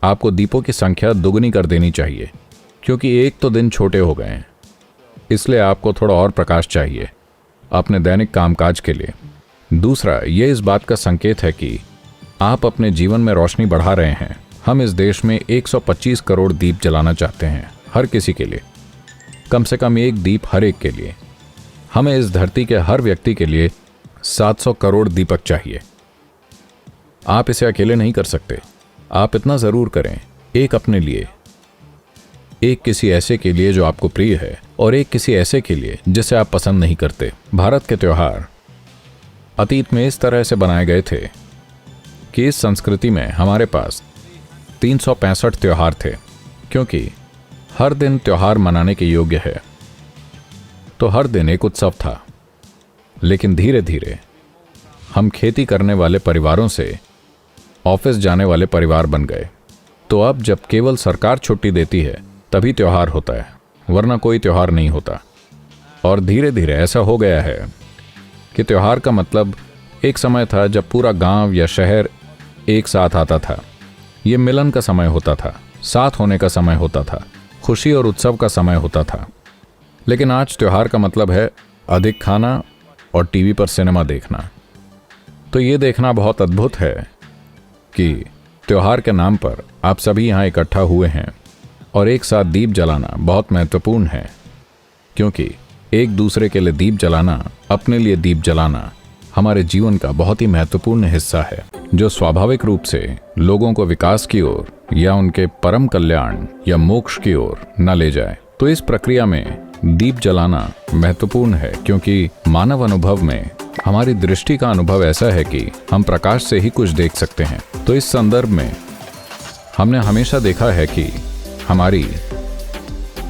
आपको दीपों की संख्या दुगनी कर देनी चाहिए, क्योंकि एक तो दिन छोटे हो गए हैं, इसलिए आपको थोड़ा और प्रकाश चाहिए अपने दैनिक कामकाज के लिए। दूसरा, ये इस बात का संकेत है कि आप अपने जीवन में रोशनी बढ़ा रहे हैं। हम इस देश में 125 करोड़ दीप जलाना चाहते हैं, हर किसी के लिए, कम से कम एक दीप हर एक के लिए। हमें इस धरती के हर व्यक्ति के लिए 700 करोड़ दीपक चाहिए। आप इसे अकेले नहीं कर सकते। आप इतना जरूर करें, एक अपने लिए, एक किसी ऐसे के लिए जो आपको प्रिय है, और एक किसी ऐसे के लिए जिसे आप पसंद नहीं करते। भारत के त्योहार अतीत में इस तरह से बनाए गए थे कि इस संस्कृति में हमारे पास 365 त्योहार थे, क्योंकि हर दिन त्योहार मनाने के योग्य है, तो हर दिन एक उत्सव था। लेकिन धीरे धीरे हम खेती करने वाले परिवारों से ऑफिस जाने वाले परिवार बन गए। तो अब जब केवल सरकार छुट्टी देती है तभी त्योहार होता है, वरना कोई त्योहार नहीं होता। और धीरे धीरे ऐसा हो गया है कि त्योहार का मतलब एक समय था जब पूरा गांव या शहर एक साथ आता था। ये मिलन का समय होता था, साथ होने का समय होता था, खुशी और उत्सव का समय होता था। लेकिन आज त्योहार का मतलब है अधिक खाना और टीवी पर सिनेमा देखना। तो ये देखना बहुत अद्भुत है कि त्योहार के नाम पर आप सभी यहाँ इकट्ठा हुए हैं, और एक साथ दीप जलाना बहुत महत्वपूर्ण है, क्योंकि एक दूसरे के लिए दीप जलाना, अपने लिए दीप जलाना हमारे जीवन का बहुत ही महत्वपूर्ण हिस्सा है, जो स्वाभाविक रूप से लोगों को विकास की ओर या उनके परम कल्याण या मोक्ष की ओर न ले जाए। तो इस प्रक्रिया में दीप जलाना महत्वपूर्ण है, क्योंकि मानव अनुभव में हमारी दृष्टि का अनुभव ऐसा है कि हम प्रकाश से ही कुछ देख सकते हैं। तो इस संदर्भ में हमने हमेशा देखा है कि हमारी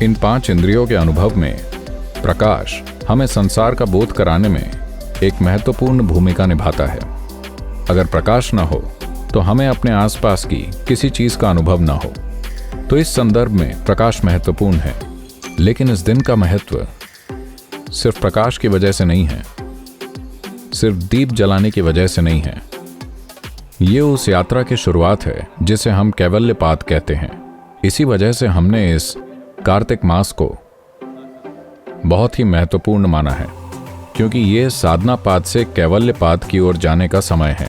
इन 5 इंद्रियों के अनुभव में प्रकाश हमें संसार का बोध कराने में एक महत्वपूर्ण भूमिका निभाता है। अगर प्रकाश न हो तो हमें अपने आसपास की किसी चीज का अनुभव न हो। तो इस संदर्भ में प्रकाश महत्वपूर्ण है। लेकिन इस दिन का महत्व सिर्फ प्रकाश की वजह से नहीं है, सिर्फ दीप जलाने की वजह से नहीं है। ये उस यात्रा की शुरुआत है जिसे हम कैवल्यपाद कहते हैं। इसी वजह से हमने इस कार्तिक मास को बहुत ही महत्वपूर्ण माना है, क्योंकि ये साधना पाद से कैवल्यपाद की ओर जाने का समय है।